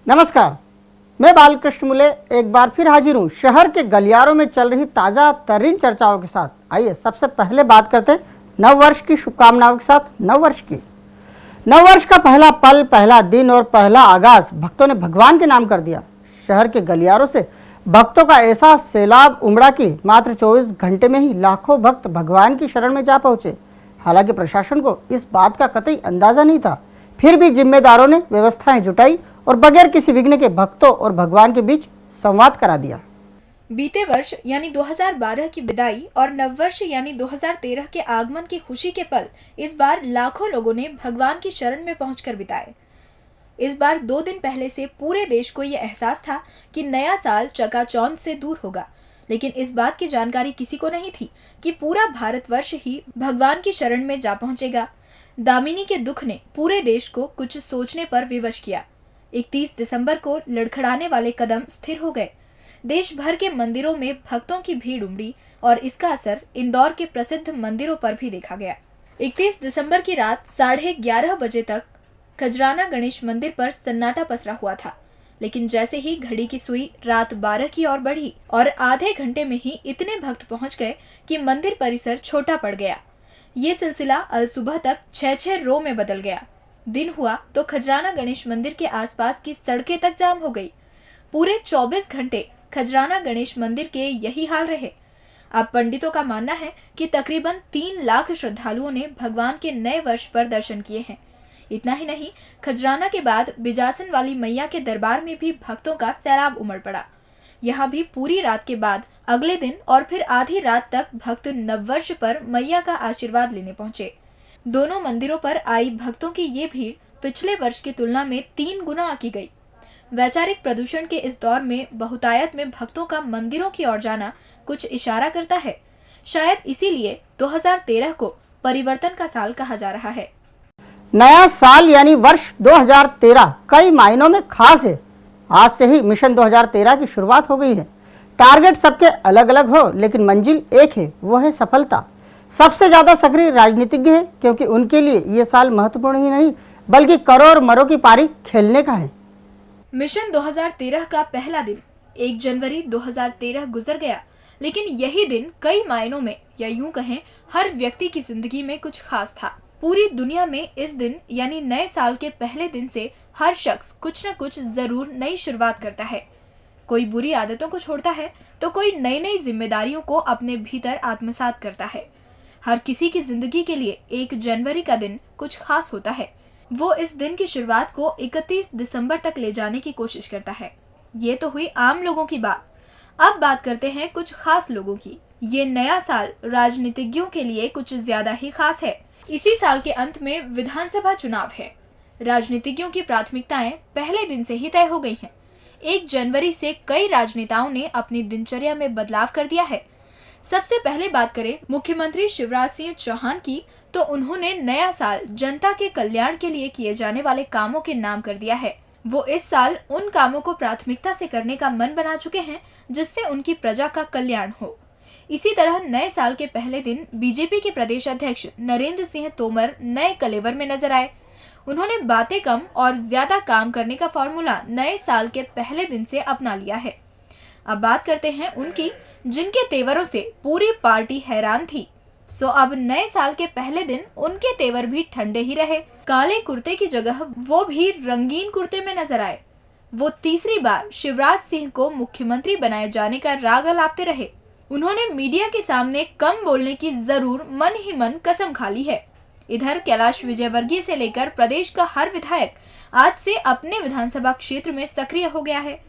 नमस्कार, मैं बालकृष्ण मुले एक बार फिर हाजिर हूँ शहर के गलियारों में चल रही ताज़ा तरीन चर्चाओं के साथ। आइए सबसे पहले बात करते हैं नववर्ष की शुभकामनाओं के साथ। नववर्ष का पहला पल, पहला दिन और पहला आगाज भक्तों ने भगवान के नाम कर दिया। शहर के गलियारों से भक्तों का ऐसा सैलाब उमड़ा कि मात्र 24 घंटे में ही लाखों भक्त भगवान की शरण में जा पहुंचे। हालांकि प्रशासन को इस बात का कतई अंदाजा नहीं था, फिर भी जिम्मेदारों ने व्यवस्थाएं जुटाई और बगैर किसी विघ्न के भक्तों और भगवान के बीच संवाद करा दिया। बीते वर्ष यानी 2012 की विदाई और नववर्ष यानी 2013 के आगमन की खुशी के पल इस बार लाखों लोगों ने भगवान की शरण में पहुंचकर बिताए। इस बार 2 दिन पहले से पूरे देश को यह एहसास था कि नया साल चकाचौंध से दूर होगा, लेकिन इस बात की जानकारी किसी को नहीं थी कि पूरा भारतवर्ष ही भगवान की शरण में जा पहुंचेगा। दामिनी के दुख ने पूरे देश को कुछ सोचने पर विवश किया। 31 दिसंबर को लड़खड़ाने वाले कदम स्थिर हो गए। देश भर के मंदिरों में भक्तों की भीड़ उमड़ी और इसका असर इंदौर के प्रसिद्ध मंदिरों पर भी देखा गया। 31 दिसंबर की रात 11:30 बजे तक खजराना गणेश मंदिर पर सन्नाटा पसरा हुआ था, लेकिन जैसे ही घड़ी की सुई रात 12 की ओर बढ़ी और आधे घंटे में ही इतने भक्त पहुंच गए कि मंदिर परिसर छोटा पड़ गया। ये सिलसिला अल सुबह तक 6-6 रो में बदल गया। दिन हुआ तो खजराना गणेश मंदिर के आसपास की सड़कें तक जाम हो गई। पूरे 24 घंटे खजराना गणेश मंदिर के यही हाल रहे। अब पंडितों का मानना है कि तकरीबन 3 लाख श्रद्धालुओं ने भगवान के नए वर्ष पर दर्शन किए हैं। इतना ही नहीं, खजराना के बाद बिजासन वाली मैया के दरबार में भी भक्तों का सैलाब उमड़ पड़ा। यहाँ भी पूरी रात के बाद अगले दिन और फिर आधी रात तक भक्त नववर्ष पर मैया का आशीर्वाद लेने पहुंचे। दोनों मंदिरों पर आई भक्तों की ये भीड़ पिछले वर्ष की तुलना में 3 गुना आकी गई। वैचारिक प्रदूषण के इस दौर में बहुतायत में भक्तों का मंदिरों की ओर जाना कुछ इशारा करता है। शायद इसीलिए 2013 को परिवर्तन का साल कहा जा रहा है। नया साल यानी वर्ष 2013 कई मायनों में खास है। आज से ही मिशन 2013 की शुरुआत हो गई है। टारगेट सबके अलग अलग हो, लेकिन मंजिल एक है, वो है सफलता। सबसे ज्यादा सक्रिय राजनीतिज्ञ है, क्योंकि उनके लिए ये साल महत्वपूर्ण ही नहीं बल्कि करों और मरों की पारी खेलने का है। मिशन 2013 का पहला दिन 1 जनवरी 2013 गुजर गया, लेकिन यही दिन कई मायनों में या यूं कहें हर व्यक्ति की जिंदगी में कुछ खास था। पूरी दुनिया में इस दिन यानी नए साल के पहले दिन से हर शख्स कुछ न कुछ जरूर नई शुरुआत करता है। कोई बुरी आदतों को छोड़ता है तो कोई नई नई जिम्मेदारियों को अपने भीतर आत्मसात करता है। हर किसी की जिंदगी के लिए 1 जनवरी का दिन कुछ खास होता है। वो इस दिन की शुरुआत को 31 दिसंबर तक ले जाने की कोशिश करता है। ये तो हुई आम लोगों की बात। अब बात करते हैं कुछ खास लोगों की। ये नया साल राजनीतिज्ञों के लिए कुछ ज्यादा ही खास है। इसी साल के अंत में विधानसभा चुनाव है। राजनीतिज्ञों की प्राथमिकताएं पहले दिन से ही तय हो गई हैं। 1 जनवरी से कई राजनेताओं ने अपनी दिनचर्या में बदलाव कर दिया है। सबसे पहले बात करें मुख्यमंत्री शिवराज सिंह चौहान की, तो उन्होंने नया साल जनता के कल्याण के लिए किए जाने वाले कामों के नाम कर दिया है। वो इस साल उन कामों को प्राथमिकता से करने का मन बना चुके हैं जिससे उनकी प्रजा का कल्याण हो। इसी तरह नए साल के पहले दिन बीजेपी के प्रदेश अध्यक्ष नरेंद्र सिंह तोमर नए कलेवर में नजर आए। उन्होंने बातें कम और ज्यादा काम करने का फॉर्मूला नए साल के पहले दिन से अपना लिया है। अब बात करते हैं उनकी, जिनके तेवरों से पूरी पार्टी हैरान थी। सो अब नए साल के पहले दिन उनके तेवर भी ठंडे ही रहे। काले कुर्ते की जगह वो भी रंगीन कुर्ते में नजर आए। वो तीसरी बार शिवराज सिंह को मुख्यमंत्री बनाए जाने का राग अलापते रहे। उन्होंने मीडिया के सामने कम बोलने की जरूर मन ही मन कसम खा ली है। इधर कैलाश विजयवर्गीय से लेकर प्रदेश का हर विधायक आज से अपने विधानसभा क्षेत्र में सक्रिय हो गया है।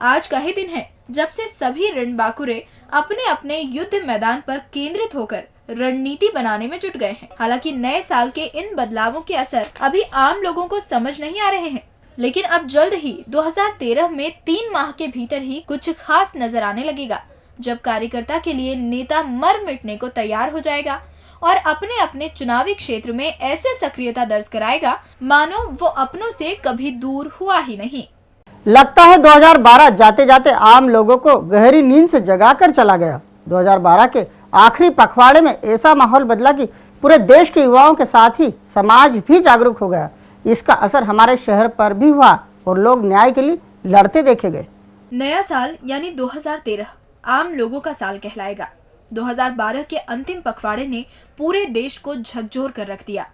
आज का ही दिन है जब से सभी रणबांकुरे अपने अपने युद्ध मैदान पर केंद्रित होकर रणनीति बनाने में जुट गए हैं। हालांकि नए साल के इन बदलावों के असर अभी आम लोगों को समझ नहीं आ रहे हैं, लेकिन अब जल्द ही 2013 में 3 माह के भीतर ही कुछ खास नजर आने लगेगा, जब कार्यकर्ता के लिए नेता मर मिटने को तैयार हो जाएगा और अपने अपने चुनावी क्षेत्र में ऐसे सक्रियता दर्ज कराएगा मानो वो अपनों से कभी दूर हुआ ही नहीं। लगता है 2012 जाते जाते आम लोगों को गहरी नींद से जगाकर चला गया। 2012 के आखिरी पखवाड़े में ऐसा माहौल बदला कि पूरे देश के युवाओं के साथ ही समाज भी जागरूक हो गया। इसका असर हमारे शहर पर भी हुआ और लोग न्याय के लिए लड़ते देखे गए। नया साल यानी 2013 आम लोगों का साल कहलाएगा। 2012 के अंतिम पखवाड़े ने पूरे देश को झकझोर कर रख दिया।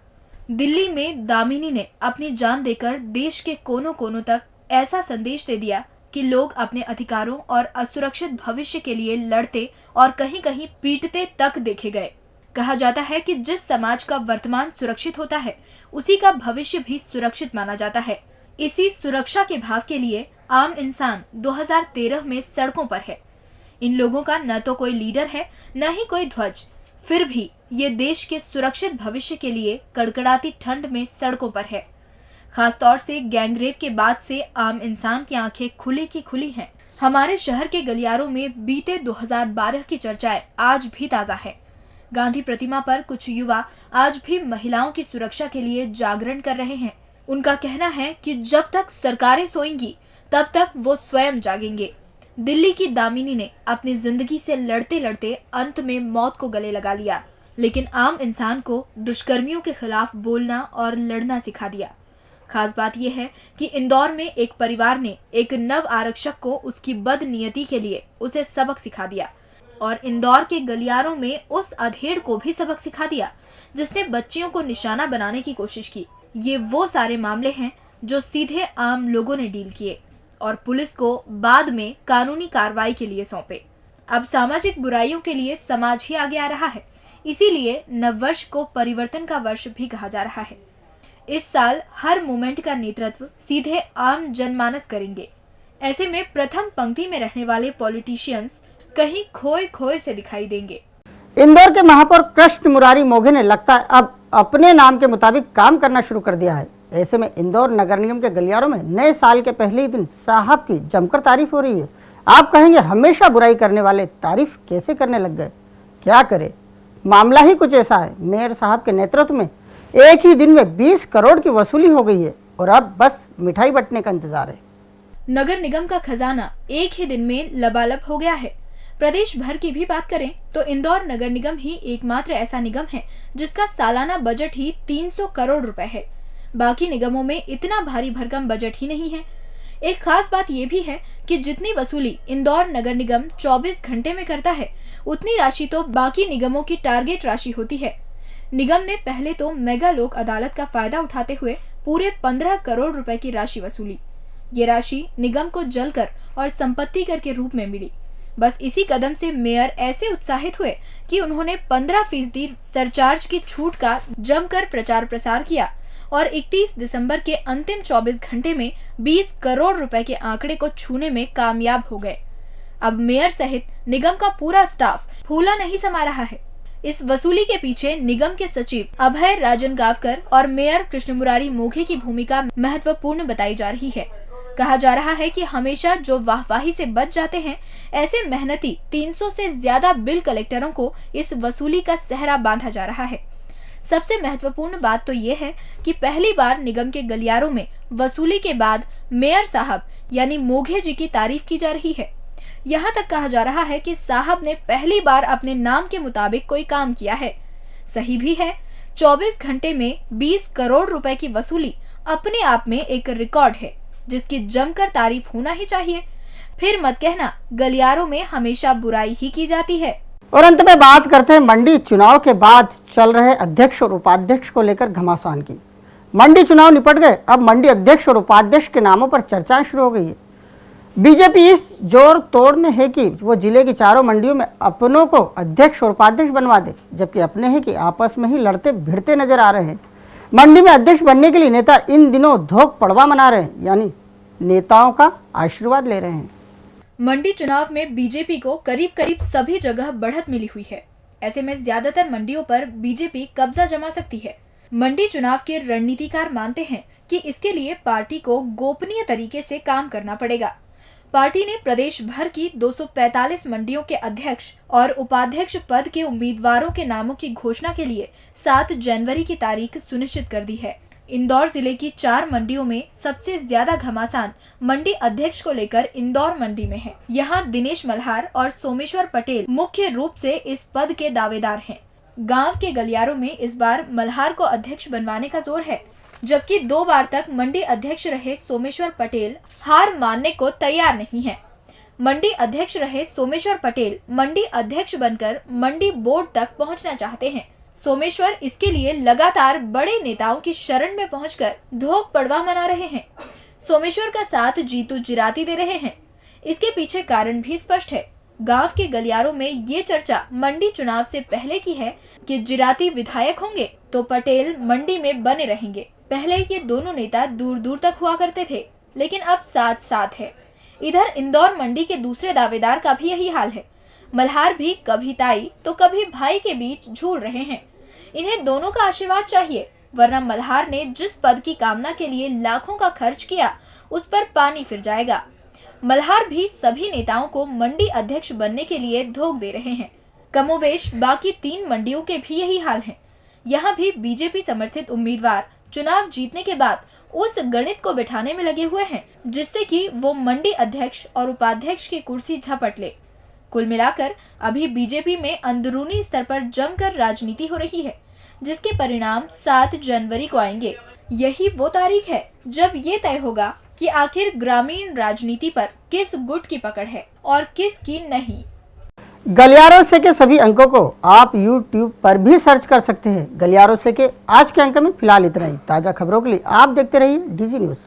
दिल्ली में दामिनी ने अपनी जान देकर देश के कोनों कोनों तक ऐसा संदेश दे दिया कि लोग अपने अधिकारों और असुरक्षित भविष्य के लिए लड़ते और कहीं कहीं पीटते तक देखे गए। कहा जाता है कि जिस समाज का वर्तमान सुरक्षित होता है उसी का भविष्य भी सुरक्षित माना जाता है। इसी सुरक्षा के भाव के लिए आम इंसान 2013 में सड़कों पर है। इन लोगों का न तो कोई लीडर है न ही कोई ध्वज, फिर भी ये देश के सुरक्षित भविष्य के लिए कड़कड़ाती ठंड में सड़कों पर है। खासतौर से गैंगरेप के बाद से आम इंसान की आंखें खुली की खुली हैं। हमारे शहर के गलियारों में बीते 2012 की चर्चाएं आज भी ताजा है। गांधी प्रतिमा पर कुछ युवा आज भी महिलाओं की सुरक्षा के लिए जागरण कर रहे हैं। उनका कहना है कि जब तक सरकारें सोएंगी तब तक वो स्वयं जागेंगे। दिल्ली की दामिनी ने अपनी जिंदगी से लड़ते लड़ते अंत में मौत को गले लगा लिया, लेकिन आम इंसान को दुष्कर्मियों के खिलाफ बोलना और लड़ना सिखा दिया। खास बात यह है कि इंदौर में एक परिवार ने एक नव आरक्षक को उसकी बदनीयती के लिए उसे सबक सिखा दिया और इंदौर के गलियारों में उस अधेड़ को भी सबक सिखा दिया जिसने बच्चियों को निशाना बनाने की कोशिश की। ये वो सारे मामले हैं जो सीधे आम लोगों ने डील किए और पुलिस को बाद में कानूनी कार्रवाई के लिए सौंपे। अब सामाजिक बुराइयों के लिए समाज ही आगे आ रहा है, इसीलिए नववर्ष को परिवर्तन का वर्ष भी कहा जा रहा है। इस साल हर मूवमेंट का नेतृत्व सीधे आम जनमानस करेंगे। ऐसे में प्रथम पंक्ति में रहने वाले पॉलिटिशियंस कहीं खोए खोए से दिखाई देंगे। इंदौर के महापौर कृष्ण मुरारी मोघे ने लगता है अब अपने नाम के मुताबिक काम करना शुरू कर दिया है। ऐसे में इंदौर नगर निगम के गलियारों में नए साल के पहले ही दिन साहब की जमकर तारीफ हो रही है। आप कहेंगे हमेशा बुराई करने वाले तारीफ कैसे करने लग गए? क्या करे, मामला ही कुछ ऐसा है। मेयर साहब के नेतृत्व में एक ही दिन में 20 करोड़ की वसूली हो गई है और अब बस मिठाई बंटने का इंतजार है। नगर निगम का खजाना एक ही दिन में लबालब हो गया है। प्रदेश भर की भी बात करें तो इंदौर नगर निगम ही एकमात्र ऐसा निगम है जिसका सालाना बजट ही 300 करोड़ रुपए है। बाकी निगमों में इतना भारी भरकम बजट ही नहीं है। एक खास बात यह भी है कि जितनी वसूली इंदौर नगर निगम 24 घंटे में करता है उतनी राशि तो बाकी निगमों की टारगेट राशि होती है। निगम ने पहले तो मेगा लोक अदालत का फायदा उठाते हुए पूरे 15 करोड़ रुपए की राशि वसूली। ये राशि निगम को जलकर और संपत्ति कर के रूप में मिली। बस इसी कदम से मेयर ऐसे उत्साहित हुए कि उन्होंने 15% सरचार्ज की छूट का जमकर प्रचार प्रसार किया और 31 दिसंबर के अंतिम 24 घंटे में 20 करोड़ रुपए के आंकड़े को छूने में कामयाब हो गए। अब मेयर सहित निगम का पूरा स्टाफ फूला नहीं समा रहा है। इस वसूली के पीछे निगम के सचिव अभय राजन गावकर और मेयर कृष्ण मुरारी मोघे की भूमिका महत्वपूर्ण बताई जा रही है। कहा जा रहा है कि हमेशा जो वाहवाही से बच जाते हैं, ऐसे मेहनती 300 से ज्यादा बिल कलेक्टरों को इस वसूली का सहरा बांधा जा रहा है। सबसे महत्वपूर्ण बात तो ये है कि पहली बार निगम के गलियारों में वसूली के बाद मेयर साहब यानी मोघे जी की तारीफ की जा रही है। यहाँ तक कहा जा रहा है कि साहब ने पहली बार अपने नाम के मुताबिक कोई काम किया है। सही भी है। 24 घंटे में 20 करोड़ रुपए की वसूली अपने आप में एक रिकॉर्ड है जिसकी जमकर तारीफ होना ही चाहिए। फिर मत कहना गलियारों में हमेशा बुराई ही की जाती है। और अंत में बात करते हैं मंडी चुनाव के बाद चल रहे अध्यक्ष और उपाध्यक्ष को लेकर घमासान की। मंडी चुनाव निपट गए, अब मंडी अध्यक्ष और उपाध्यक्ष के नामों पर चर्चाएं शुरू हो गई है। बीजेपी इस जोर तोड़ में है कि वो जिले की चारों मंडियों में अपनों को अध्यक्ष और उपाध्यक्ष बनवा दे, जबकि अपने हैं कि आपस में ही लड़ते भिड़ते नजर आ रहे हैं। मंडी में अध्यक्ष बनने के लिए नेता इन दिनों धोख पड़वा मना रहे हैं, यानी नेताओं का आशीर्वाद ले रहे हैं। मंडी चुनाव में बीजेपी को करीब करीब सभी जगह बढ़त मिली हुई है। ऐसे में ज्यादातर मंडियों पर बीजेपी कब्जा जमा सकती है। मंडी चुनाव के रणनीतिकार मानते हैं कि इसके लिए पार्टी को गोपनीय तरीके से काम करना पड़ेगा। पार्टी ने प्रदेश भर की 245 मंडियों के अध्यक्ष और उपाध्यक्ष पद के उम्मीदवारों के नामों की घोषणा के लिए 7 जनवरी की तारीख सुनिश्चित कर दी है। इंदौर जिले की 4 मंडियों में सबसे ज्यादा घमासान मंडी अध्यक्ष को लेकर इंदौर मंडी में है। यहाँ दिनेश मल्हार और सोमेश्वर पटेल मुख्य रूप से इस पद के दावेदार हैं। गांव के गलियारों में इस बार मल्हार को अध्यक्ष बनवाने का जोर है। जबकि 2 बार तक मंडी अध्यक्ष रहे सोमेश्वर पटेल हार मानने को तैयार नहीं है। मंडी अध्यक्ष रहे सोमेश्वर पटेल मंडी अध्यक्ष बनकर मंडी बोर्ड तक पहुंचना चाहते हैं। सोमेश्वर इसके लिए लगातार बड़े नेताओं की शरण में पहुंचकर धोख पड़वा मना रहे हैं। सोमेश्वर का साथ जीतू जिराती दे रहे हैं। इसके पीछे कारण भी स्पष्ट है। गांव के गलियारों में ये चर्चा मंडी चुनाव से पहले की है कि जिराती विधायक होंगे तो पटेल मंडी में बने रहेंगे। पहले ये दोनों नेता दूर दूर तक हुआ करते थे, लेकिन अब साथ साथ है। इधर इंदौर मंडी के दूसरे दावेदार का भी यही हाल है। मल्हार भी कभी ताई तो कभी भाई के बीच झूल रहे हैं। इन्हें दोनों का आशीर्वाद चाहिए, वरना मल्हार ने जिस पद की कामना के लिए लाखों का खर्च किया उस पर पानी फिर जाएगा। मल्हार भी सभी नेताओं को मंडी अध्यक्ष बनने के लिए धोख दे रहे हैं। कमोबेश बाकी 3 मंडियों के भी यही हाल है। यहाँ भी बीजेपी समर्थित उम्मीदवार चुनाव जीतने के बाद उस गणित को बिठाने में लगे हुए हैं जिससे कि वो मंडी अध्यक्ष और उपाध्यक्ष की कुर्सी झपट ले। कुल मिलाकर अभी बीजेपी में अंदरूनी स्तर पर जमकर राजनीति हो रही है, जिसके परिणाम 7 जनवरी को आएंगे। यही वो तारीख है जब ये तय होगा कि आखिर ग्रामीण राजनीति पर किस गुट की पकड़ है और किस की नहीं। गलियारों से के सभी अंकों को आप YouTube पर भी सर्च कर सकते हैं। गलियारों से के आज के अंक में फिलहाल इतना ही। ताज़ा खबरों के लिए आप देखते रहिए DG न्यूज़।